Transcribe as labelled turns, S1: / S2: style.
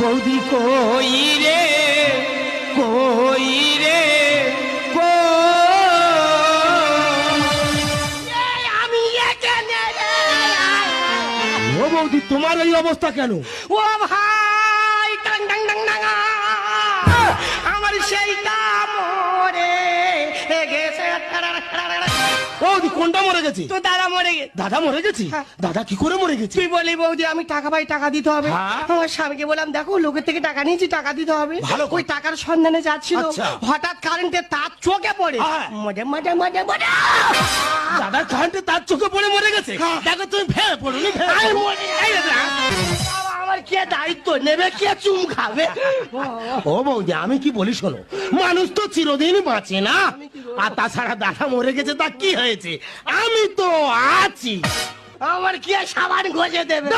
S1: বৌদি কই রে কই রে
S2: আমি এখানে রে।
S1: ও বৌদি তোমার এই অবস্থা কেন?
S2: ও ভাই টাং টাং টাং টাং আমার সেইটা মরে গেছে।
S1: বৌদি কোনটা মরে গেছে?
S2: তো দাদা মরে গেছে।
S1: দাদা মরে গেছে?
S2: হ্যাঁ।
S1: দাদা কি করে মরে গেছে?
S2: তুই বলি বৌদি আমি টাকা পাই, টাকা দিতে হবে।
S1: হ্যাঁ।
S2: আমার স্বামীকে বললাম দেখো লোকের থেকে টাকা নিয়েছি, টাকা দিতে হবে।
S1: ভালো কথা।
S2: ওই টাকার সন্ধানে যাচ্ছিল,
S1: আচ্ছা।
S2: হঠাৎ কারেন্টের তার চোখে পড়ে
S1: হ্যাঁ।
S2: মজা মজা মজা মজা
S1: দাদা কারেন্টে তার চোখে পড়ে মরে গেছে?
S2: হ্যাঁ।
S1: দেখো তুমি ভেবে পড়ুনি।
S2: আর মরে এই রে, বাবা, আমার কে দায়িত্ব নেবে, কে চুম খাবে?
S1: ও বৌদি আমি কি বলি শোনো, মানুষ তো চিরদিন বাঁচে না। আর তাছাড়া দাদা মরে গেছে তা কি হয়েছে, আমি তো আছি।
S2: আমার কে সাবান গজে দেবে?